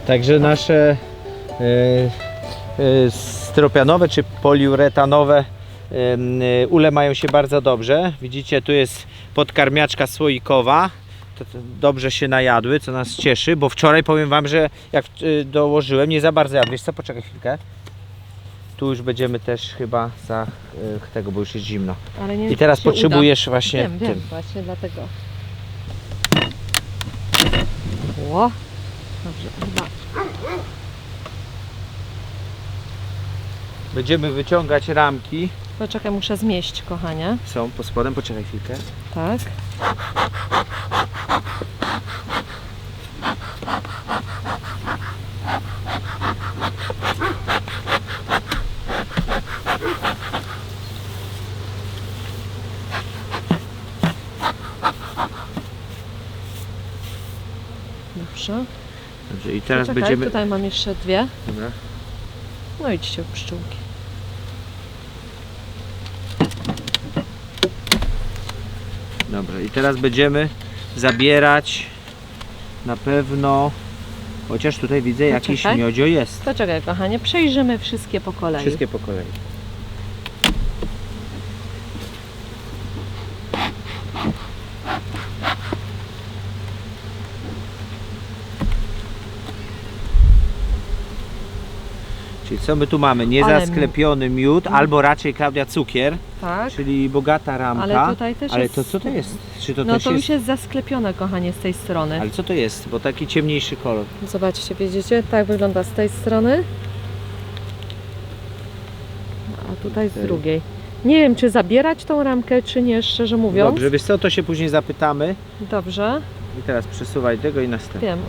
Także nasze styropianowe czy poliuretanowe ule mają się bardzo dobrze. Widzicie, tu jest podkarmiaczka słoikowa. To dobrze się najadły, co nas cieszy, bo wczoraj powiem wam, że jak dołożyłem, nie za bardzo jadł. Wiesz co, poczekaj chwilkę. Tu już będziemy też chyba za tego, bo już jest zimno. Ale nie, i teraz potrzebujesz uda. właśnie Wiem, tym. właśnie dlatego. Ło. Dobrze, chyba. Będziemy wyciągać ramki. Poczekaj, muszę zmieść, kochanie. Są pod spodem, poczekaj chwilkę. Tak. Dobrze. Dobrze, i teraz Poczekaj, będziemy... tutaj mam jeszcze dwie. Dobra. No idźcie w pszczółki. Dobra, i teraz będziemy zabierać na pewno, chociaż tutaj widzę jakiś Poczekaj. miodzio jest. Poczekaj, kochanie, przejrzymy wszystkie po kolei. Wszystkie po kolei. Czyli co my tu mamy? Niezasklepiony miód, albo raczej, Klaudia, cukier, Tak. czyli bogata ramka. Ale tutaj też Ale jest... to co to jest? Czy to No też to jest... już jest zasklepione, kochanie, z tej strony. Ale co to jest? Bo taki ciemniejszy kolor. Zobaczcie, widzicie? Tak wygląda z tej strony. A tutaj z drugiej. Nie wiem, czy zabierać tą ramkę, czy nie, szczerze mówiąc. Dobrze, wiesz co, to się później zapytamy. Dobrze. I teraz przesuwaj tego i następny. Wiem.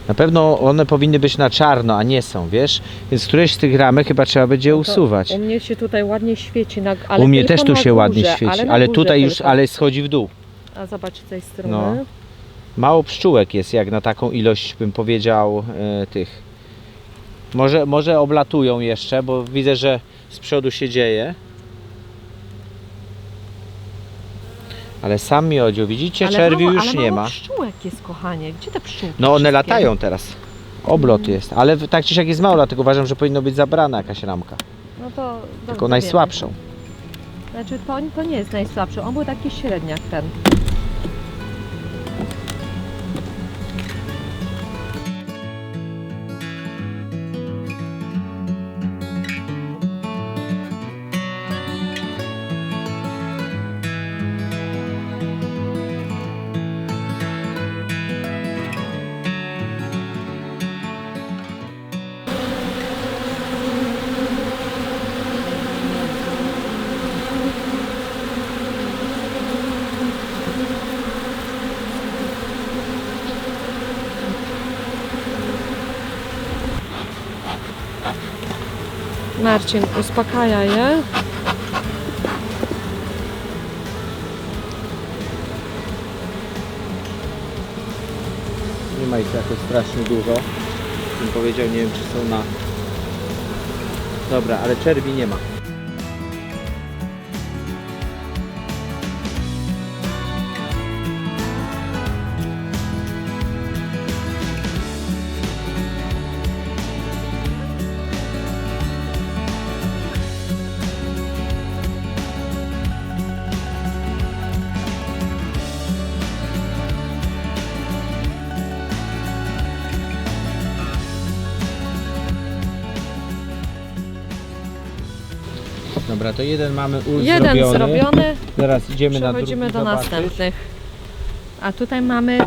Na pewno one powinny być na czarno, a nie są, wiesz? Więc któreś z tych ramek chyba trzeba będzie usuwać. U mnie się tutaj ładnie świeci, ale U mnie tylko też tu na się ładnie górze, świeci, na ale górze tutaj już, tylko. ale schodzi w dół. A zobacz z tej strony. No. Mało pszczółek jest jak na taką ilość, bym powiedział, tych. Może oblatują jeszcze, bo widzę, że z przodu się dzieje. Ale sam miodzio, widzicie, czerwiu mało, już ale nie mało ma. pszczółek jest, kochanie. Gdzie te pszczółki? No one wszystkie? latają teraz. Oblot jest, ale tak czy siak jest mało, dlatego uważam, że powinno być zabrana jakaś ramka. No to Taką dobrze najsłabszą. wiemy. Znaczy to nie jest najsłabszy, on był taki średniak ten. Marcin uspokaja je. Nie ma ich jakoś strasznie dużo. Bym powiedział, nie wiem czy są na... Dobra, ale czerwi nie ma. Dobra, to jeden mamy ul Jeden zrobiony. Teraz idziemy na drugi Przechodzimy do zobaczyć. następnych. A tutaj mamy,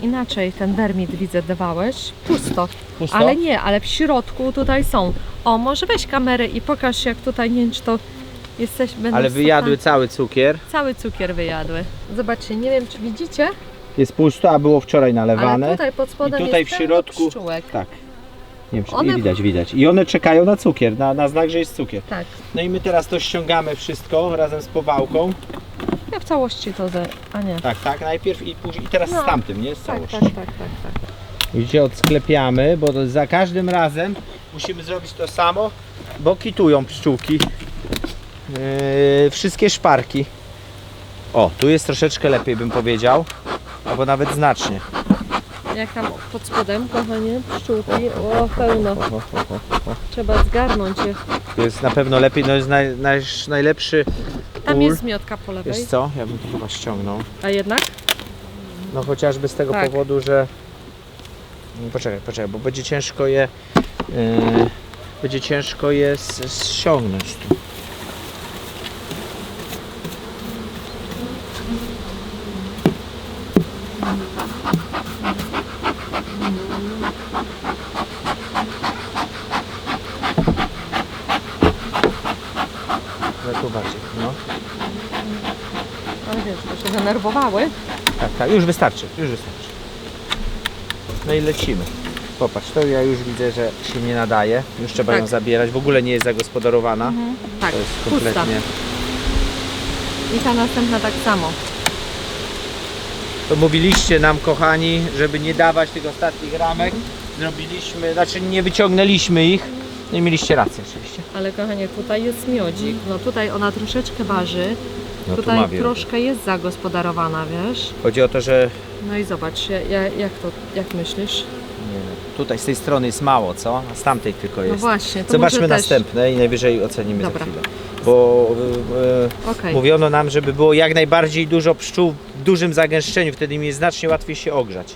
inaczej ten dermit widzę dawałeś. Pusto. Pusto? Ale nie, ale w środku tutaj są. O, może weź kamerę i pokaż jak tutaj, nie wiem czy to będą Ale wyjadły cały cukier. Cały cukier wyjadły. Zobaczcie, nie wiem czy widzicie, Jest pusto, a było wczoraj nalewane. ale tutaj pod spodem I tutaj jest w środku... pszczółek. Tak. Nie wiem, czy One- widać. I one czekają na cukier, na znak, że jest cukier. Tak. No i my teraz to ściągamy wszystko razem z powałką. Ja w całości to a nie. Tak, najpierw i później, i teraz No. z tamtym, nie? Z Tak, całości. tak. Widzicie, odsklepiamy, bo to za każdym razem musimy zrobić to samo, bo kitują pszczółki. Wszystkie szparki. O, tu jest troszeczkę lepiej, bym powiedział, albo nawet znacznie. jak tam pod spodem, kochanie, pszczółki, o pełno. Trzeba zgarnąć je. Jest na pewno lepiej, no jest najlepszy Tam ul. jest zmiotka po lewej. Wiesz co, ja bym to chyba ściągnął. A jednak? No chociażby z tego Tak. powodu, że... Poczekaj, bo będzie ciężko je... będzie ciężko je ściągnąć tu. Ale tu bardziej, no. Ale wiesz, to się denerwowały. Tak, już wystarczy, już wystarczy. No i lecimy. Popatrz, to ja już widzę, że się nie nadaje. Już trzeba Tak. ją zabierać. W ogóle nie jest zagospodarowana. Tak, To jest pusta. kompletnie... I ta następna tak samo. To mówiliście nam, kochani, żeby nie dawać tych ostatnich ramek. Zrobiliśmy, znaczy nie wyciągnęliśmy ich. No i mieliście rację oczywiście. Ale kochanie, tutaj jest miodzik. No tutaj ona troszeczkę waży. No tu Tutaj ma wiele. troszkę jest zagospodarowana, wiesz? Chodzi o to, że No i zobacz, jak myślisz? nie wiem, tutaj z tej strony jest mało, co? A z tamtej tylko No jest. właśnie, to Zobaczmy może też... następne i najwyżej ocenimy Dobra. za chwilę. Bo Okej. mówiono nam, żeby było jak najbardziej dużo pszczół w dużym zagęszczeniu, wtedy mi jest znacznie łatwiej się ogrzać.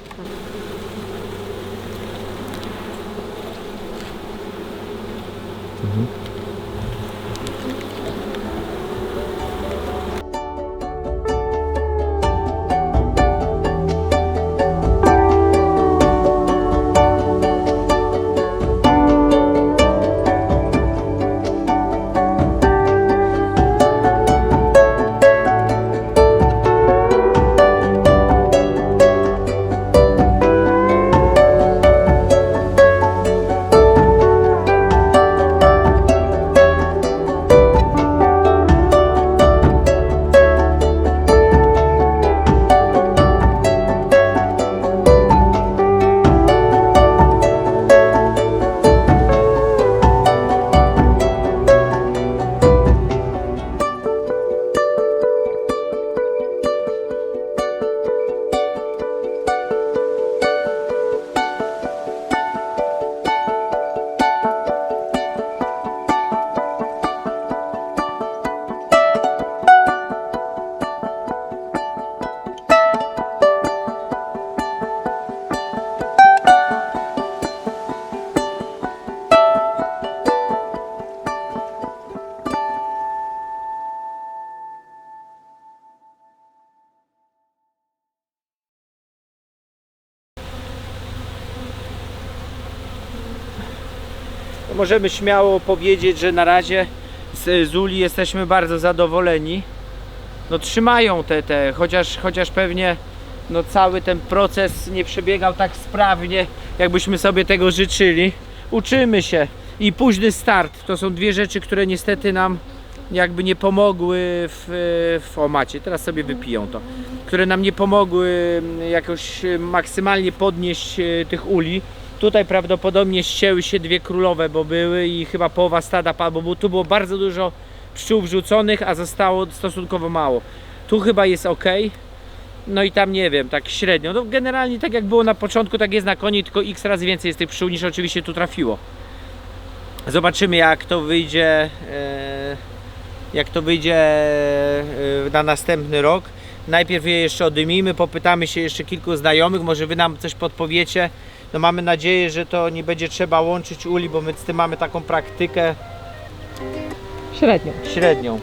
To możemy śmiało powiedzieć, że na razie z uli jesteśmy bardzo zadowoleni. No trzymają chociaż pewnie no cały ten proces nie przebiegał tak sprawnie, jakbyśmy sobie tego życzyli. Uczymy się i późny start to są dwie rzeczy, które niestety nam jakby nie pomogły o macie, teraz sobie wypiją to, które nam nie pomogły jakoś maksymalnie podnieść tych uli. Tutaj prawdopodobnie ścięły się dwie królowe, bo były i chyba połowa stada padła, bo tu było bardzo dużo pszczół wrzuconych, a zostało stosunkowo mało. Tu chyba jest ok. No i tam nie wiem, tak średnio. No generalnie tak jak było na początku, tak jest na koniec, tylko x razy więcej jest tych pszczół niż oczywiście tu trafiło. Zobaczymy jak to wyjdzie na następny rok. Najpierw je jeszcze odymimy, popytamy się jeszcze kilku znajomych, może wy nam coś podpowiecie. No mamy nadzieję, że to nie będzie trzeba łączyć uli, bo my z tym mamy taką praktykę średnią.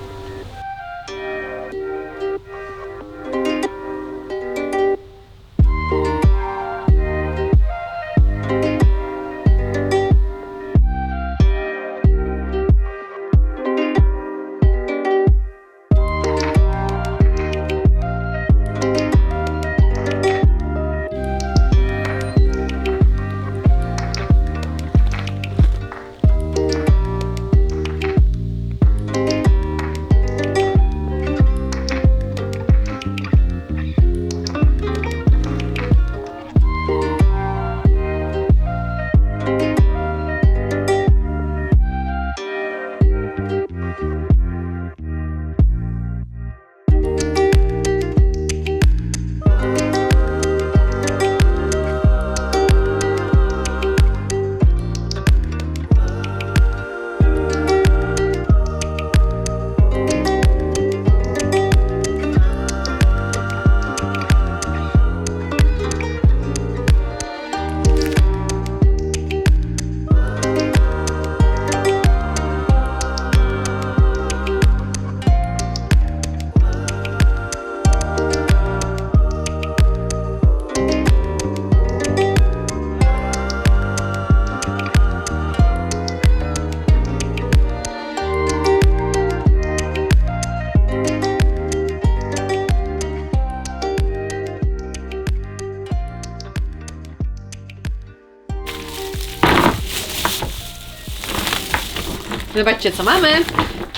Zobaczcie, co mamy.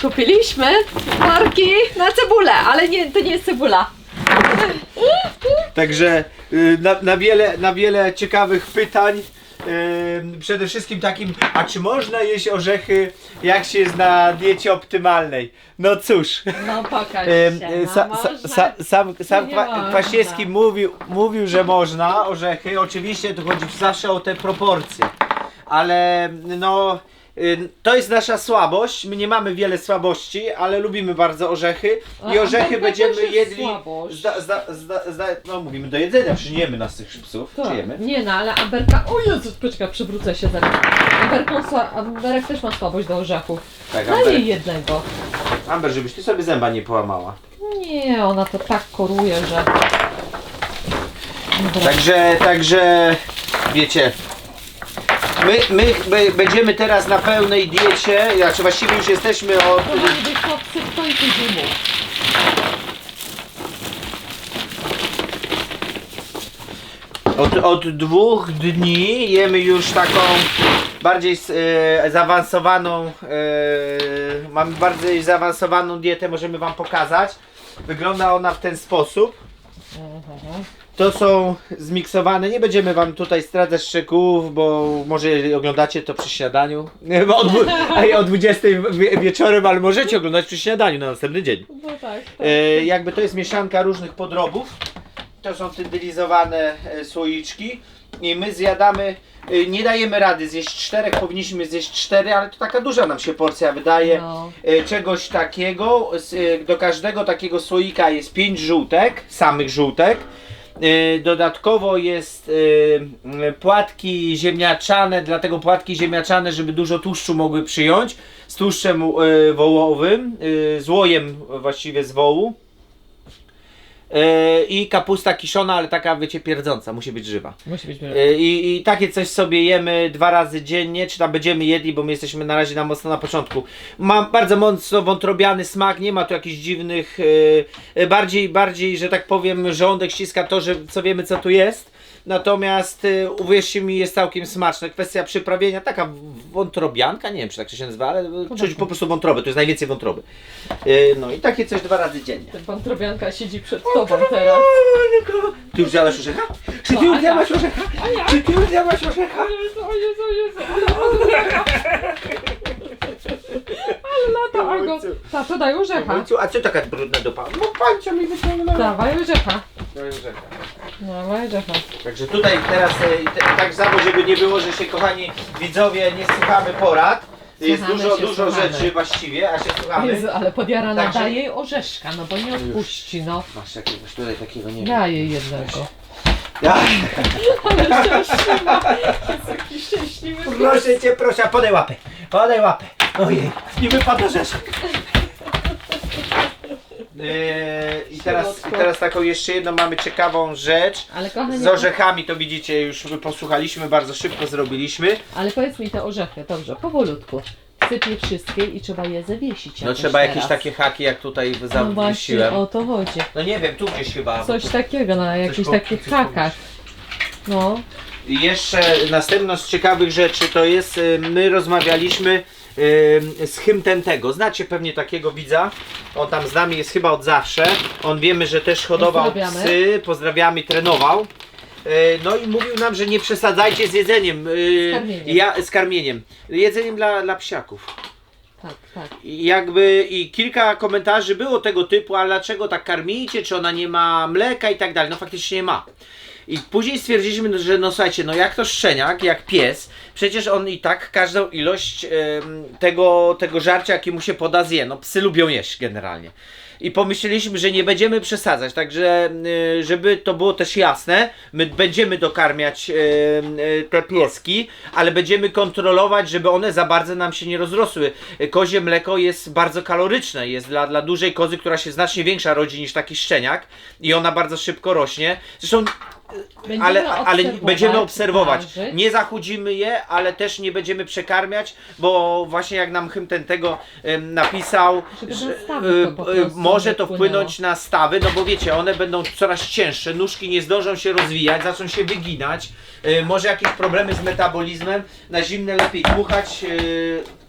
Kupiliśmy marki na cebulę, ale nie, to nie jest cebula. Także na wiele ciekawych pytań. Przede wszystkim takim, a czy można jeść orzechy, jak się jest na diecie optymalnej? No cóż. No pokaż się, Sam Nie można. Kwaśniewski mówił, że można orzechy. Oczywiście tu chodzi zawsze o te proporcje. Ale no, to jest nasza słabość. My nie mamy wiele słabości, ale lubimy bardzo orzechy. I A orzechy Amerka będziemy też jest jedli. słabość. No mówimy do jedzenia, przecież nie jemy nas tych psów. Czy jemy? Nie no, ale Amberka... O Jezus, poczekaj, przewrócę się zaraz. Amberek też ma słabość do orzechów. Tak, Daj jej jednego. Amber, żebyś ty sobie zęba nie połamała. Nie, ona to tak koruje, że... Dobra. Także wiecie, my będziemy teraz na pełnej diecie, znaczy właściwie już jesteśmy od... Kochani chłopcy, w końcu zimu. Od 2 dni jemy już taką bardziej zaawansowaną, mamy bardziej zaawansowaną dietę, możemy wam pokazać. Wygląda ona w ten sposób. To są zmiksowane, nie będziemy wam tutaj zdradzać szczegółów, bo może oglądacie to przy śniadaniu, o 20 wieczorem, ale możecie oglądać przy śniadaniu na następny dzień. No tak. Jakby to jest mieszanka różnych podrobów. To są tydylizowane słoiczki i my zjadamy, nie dajemy rady zjeść 4, powinniśmy zjeść 4, ale to taka duża nam się porcja wydaje. No. Czegoś takiego, do każdego takiego słoika jest 5 żółtek, samych żółtek. Dodatkowo jest płatki ziemniaczane, dlatego płatki ziemniaczane, żeby dużo tłuszczu mogły przyjąć, z tłuszczem wołowym, z łojem właściwie z wołu. I kapusta kiszona, ale taka wiecie pierdząca, musi być żywa. Musi być I takie coś sobie jemy 2 razy dziennie, czy tam będziemy jedli, bo my jesteśmy na razie mocno na początku. Ma bardzo mocno wątrobiany smak, nie ma tu jakichś dziwnych, bardziej, że tak powiem, żołądek ściska to, że co wiemy co tu jest. Natomiast uwierzcie mi, jest całkiem smaczne. Kwestia przyprawienia, taka wątrobianka, nie wiem czy tak to się nazywa, ale czuć po prostu wątrobę, to jest najwięcej wątroby. No i takie coś 2 razy dziennie. Wątrobianka siedzi przed tobą teraz. Ty już zjadłaś orzecha? Czy ty już zjadłaś orzecha? Czy ty już zjadłaś orzecha? O Jezu, ale lata, Ago. Tato, daj orzecha. A co taka brudna dupa? No palcia mi wyciągnęła. Dawaj orzecha. Daj orzecha. Dawaj orzecha. Także tutaj teraz tak samo, żeby nie było, że się kochani widzowie nie słuchamy porad. Jest Słuchamy dużo słuchamy. rzeczy właściwie, a się słuchamy. Jezu, ale podjarana Także- daje jej orzeszka, no bo nie odpuści, no. Masz jakiegoś tutaj takiego, nie wiem. Daje jej jednego. Ja, Ale szczęśliwa. Jest taki szczęśliwy. proszę cię, proszę, podaj łapę. Podaj łapę. Ojej, nie wypadł orzeszek. I teraz taką jeszcze jedną mamy ciekawą rzecz. Ale kochani, Z orzechami to widzicie, już posłuchaliśmy, bardzo szybko zrobiliśmy. ale powiedz mi te orzechy, dobrze, powolutku. Sypie wszystkie i trzeba je zawiesić. No jakoś trzeba jakieś teraz. takie haki jak tutaj No właśnie zawiesiłem. o to chodzi. No nie wiem, tu gdzieś chyba. Coś takiego na jakichś po- takich coś hakach. No. I jeszcze następną z ciekawych rzeczy to jest, my rozmawialiśmy z Hymtentego. Znacie pewnie takiego widza. On tam z nami jest chyba od zawsze. On wiemy, że też hodował Pozdrawiamy. psy, pozdrawiamy, trenował. No i mówił nam, że nie przesadzajcie z jedzeniem. karmieniem. Z karmieniem. Jedzeniem dla psiaków. Tak, tak. I i kilka komentarzy było tego typu, ale dlaczego tak karmicie, czy ona nie ma mleka i tak dalej. No faktycznie ma. I później stwierdziliśmy, że no słuchajcie, no jak to szczeniak, jak pies, przecież on i tak każdą ilość tego żarcia, jakie mu się poda, zje. No psy lubią jeść generalnie. I pomyśleliśmy, że nie będziemy przesadzać, także żeby to było też jasne, my będziemy dokarmiać te pieski, ale będziemy kontrolować, żeby one za bardzo nam się nie rozrosły. Kozie mleko jest bardzo kaloryczne, jest dla dużej kozy, która się znacznie większa rodzi niż taki szczeniak i ona bardzo szybko rośnie. Zresztą ale będziemy obserwować. ważyć. Nie zachudzimy je, ale też nie będziemy przekarmiać, bo właśnie jak nam Hymtentego napisał, Żeby że, na stawy to po prostu może nie to wpłynęło. wpłynąć na stawy, no bo wiecie, one będą coraz cięższe, nóżki nie zdążą się rozwijać, zaczną się wyginać, może jakieś problemy z metabolizmem, na zimne lepiej dmuchać,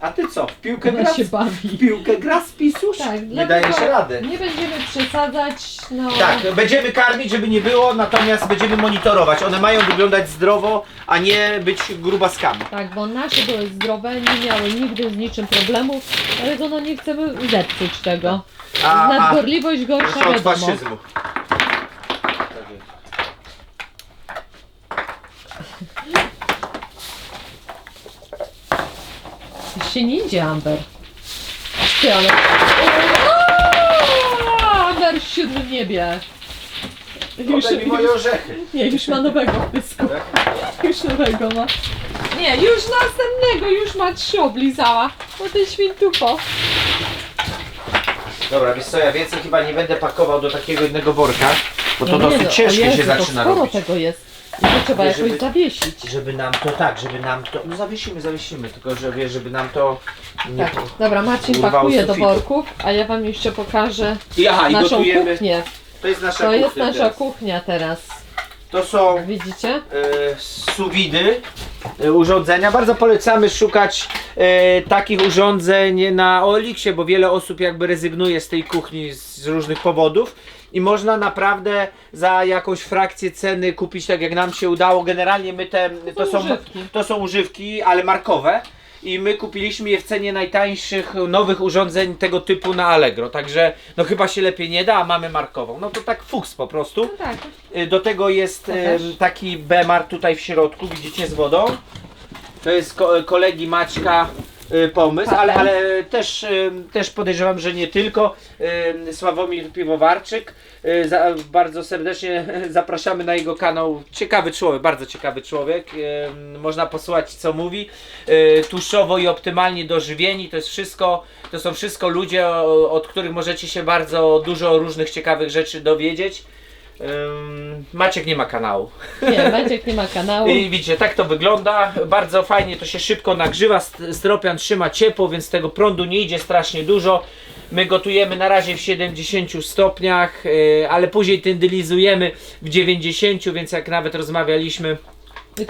A ty co? W piłkę Ona gra? się bawi. W piłkę gra z PiS-u? Tak, Nie daje się rady. Nie będziemy przesadzać, no. Tak, będziemy karmić, żeby nie było, natomiast będziemy monitorować. One mają wyglądać zdrowo, a nie być grubaskami. Tak, bo nasze były zdrowe, nie miały nigdy z niczym problemu, dlatego no nie chcemy zepsuć tego. Nadgorliwość gorsza, Proszę od wiadomo. faszyzmu. Się nie idzie, Amber. Ty, ale... Amber w siódmym niebie. Podaj mi moje orzechy. Nie, już ma nowego w pysku. Tak? Już nowego ma. Nie, już następnego, już ma 3 oblizała. Bo ten świntupo. Dobra, wiesz co, ja więcej chyba nie będę pakował do takiego jednego worka, bo to dosyć o ciężkie Jezu, się to zaczyna sporo robić. tego jest. I to trzeba Wiesz, jakoś żeby- zawiesić. Żeby nam to tak, żeby nam to... No zawiesimy, tylko że wiesz, żeby nam to... Nie... Tak, dobra, Marcin urwało pakuje do sufitu. worków, a ja wam jeszcze pokażę I aha, i naszą gotujemy. kuchnię. To jest nasza To kuchnia jest nasza teraz. kuchnia teraz. To są Widzicie? suwidy, urządzenia. Bardzo polecamy szukać takich urządzeń na OLX-ie, bo wiele osób jakby rezygnuje z tej kuchni z różnych powodów. I można naprawdę za jakąś frakcję ceny kupić, tak jak nam się udało. Generalnie my używki. to są używki, ale markowe. I my kupiliśmy je w cenie najtańszych nowych urządzeń tego typu na Allegro. Także no chyba się lepiej nie da, a mamy markową. No to tak fuks po prostu. No tak. Do tego jest Pokaż. taki bemar tutaj w środku, widzicie, z wodą. To jest kolegi Maćka pomysł, Patent. ale też podejrzewam, że nie tylko. Sławomir Piwowarczyk. Bardzo serdecznie zapraszamy na jego kanał. Ciekawy człowiek, bardzo ciekawy człowiek. Można posłuchać, co mówi. Tłuszczowo i optymalnie dożywieni. To są wszystko ludzie, od których możecie się bardzo dużo różnych ciekawych rzeczy dowiedzieć. Maciek nie ma kanału. Nie, Maciek nie ma kanału. I widzicie, tak to wygląda. Bardzo fajnie to się szybko nagrzewa. Styropian trzyma ciepło, więc tego prądu nie idzie strasznie dużo. My gotujemy na razie w 70 stopniach, ale później tendylizujemy w 90, więc jak nawet rozmawialiśmy,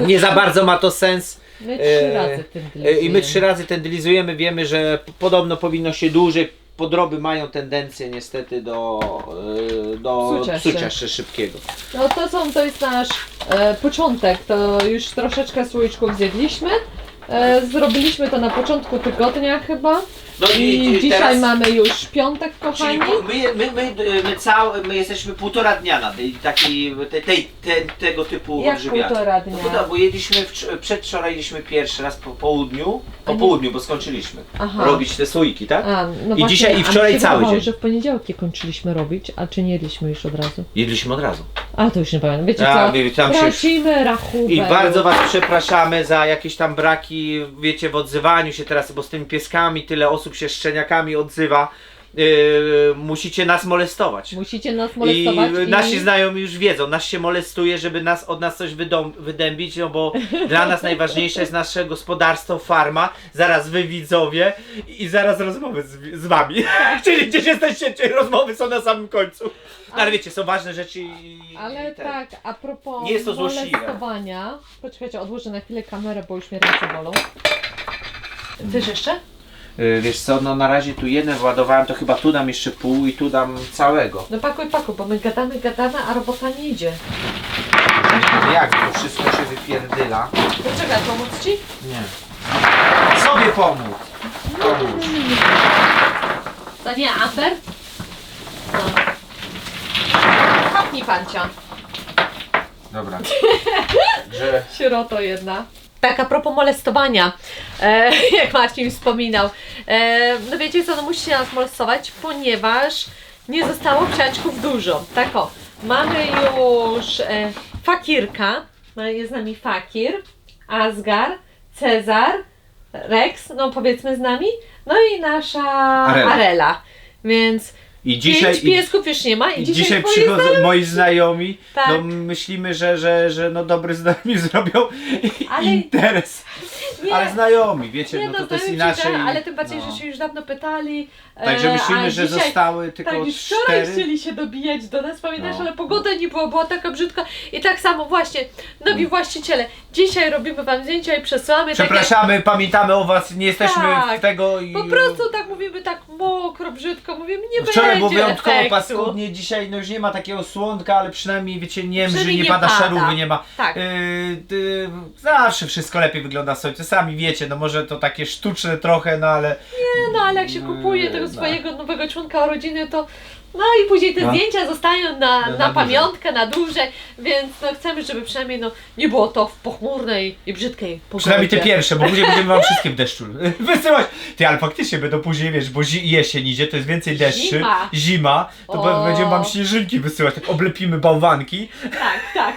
My nie za bardzo ma to sens. My 3 razy tym I my 3 razy tendylizujemy. Wiemy, że podobno powinno się dłużej. Podroby mają tendencję niestety do psucia się szybkiego. No to jest nasz początek, to już troszeczkę słoiczków zjedliśmy. Zrobiliśmy to na początku tygodnia chyba. No I dzisiaj teraz, mamy już piątek, czyli kochani. my jesteśmy 1,5 dnia na tego typu Jak odżywianiu. 1,5 dnia? No, bo jedliśmy przedwczoraj jedliśmy pierwszy raz po południu, bo skończyliśmy Aha. robić te słoiki, tak? A, no I właśnie, dzisiaj, i a mi wczoraj się cały wydawało, dzień. że w poniedziałki kończyliśmy robić, a czy nie jedliśmy już od razu? Jedliśmy od razu. A to już nie pamiętam. Wiecie A, co? wie, tam się- Tracimy rachubę. I bardzo Was przepraszamy za jakieś tam braki, wiecie, w odzywaniu się teraz, bo z tymi pieskami tyle osób się szczeniakami odzywa. Musicie nas molestować. Musicie nas molestować. I nasi znajomi już wiedzą, nas się molestuje, żeby od nas coś wydębić, no bo dla nas najważniejsze jest nasze gospodarstwo, farma, zaraz wy widzowie i zaraz rozmowy z wami. Czyli gdzieś jesteście, czyli rozmowy są na samym końcu. No, ale wiecie, są ważne rzeczy Ale tak, a propos Nie jest to złośliwe. molestowania. Poczekajcie, odłożę na chwilę kamerę, bo już mnie ręce bolą. Chcesz jeszcze? Wiesz co, no na razie tu jeden władowałem, to chyba tu dam jeszcze pół i tu dam całego. No pakuj, bo my gadamy, a robota nie idzie. Jak to wszystko się wypierdyla? Poczekaj, pomóc ci? Nie. Sobie pomóc. Pomóż. To nie, Amber? No. Chapnij pancia. Dobra. Że... Sieroto jedna. Tak, a propos molestowania, jak Marcin wspominał, no wiecie co, no musicie nas molestować, ponieważ nie zostało psiaczków dużo. Tak o, mamy już Fakirka, no jest z nami Fakir, Asgar, Cezar, Rex, no powiedzmy z nami, no i nasza Arela. Arela. Więc I dzisiaj, 5 piesków już nie ma i dzisiaj twoi przychodzą znajomi- moi znajomi, Tak. no myślimy, że no dobry znajomi zrobią Ale- interes. Nie. Ale znajomi, wiecie, Nie, no to jest znajomi inaczej. tak, ale tym bardziej, no. że się już dawno pytali. Także myślimy, a że dzisiaj, zostały tylko tak, już wczoraj 4. chcieli się dobijać do nas, pamiętasz, No. ale pogoda nie była, była taka brzydka. I tak samo właśnie, nowi właściciele, dzisiaj robimy wam zdjęcia i przesyłamy. Przepraszamy, pamiętamy o was, nie jesteśmy Tak. w tego i... Po prostu tak mówimy, tak mokro, brzydko, mówimy, nie Wczoraj było będzie wyjątkowo efektu. paskudnie, dzisiaj no już nie ma takiego słonka, ale przynajmniej wiecie, nie mrzy, Przynajmniej nie nie pada, pada. szarówy nie ma. Tak. Zawsze wszystko lepiej wygląda w słońcu. Sami wiecie, no może to takie sztuczne trochę, no ale... Nie, no ale jak się kupuje tego No. swojego nowego członka rodziny, to no i później te No. zdjęcia zostają na dłużej. pamiątkę, na dłużej, więc no chcemy, żeby przynajmniej no, nie było to w pochmurnej i brzydkiej pogodzie. Przynajmniej te pierwsze, bo później będziemy wam wszystkie w deszczu wysyłać. Ty, ale faktycznie będą później, wiesz, bo jesień idzie, to jest więcej deszczy, Zima. to O. będziemy wam śnieżynki wysyłać, tak oblepimy bałwanki. Tak, tak.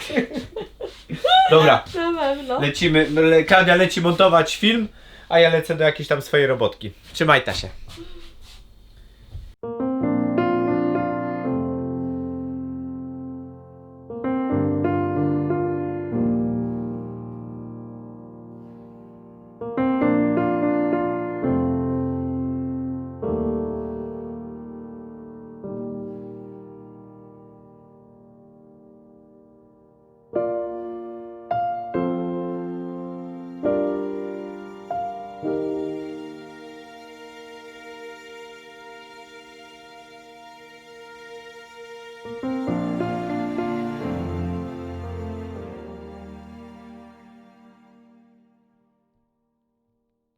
Dobra, Na pewno. lecimy, Klaudia leci montować film, a ja lecę do jakiejś tam swojej robotki. Trzymaj ta się.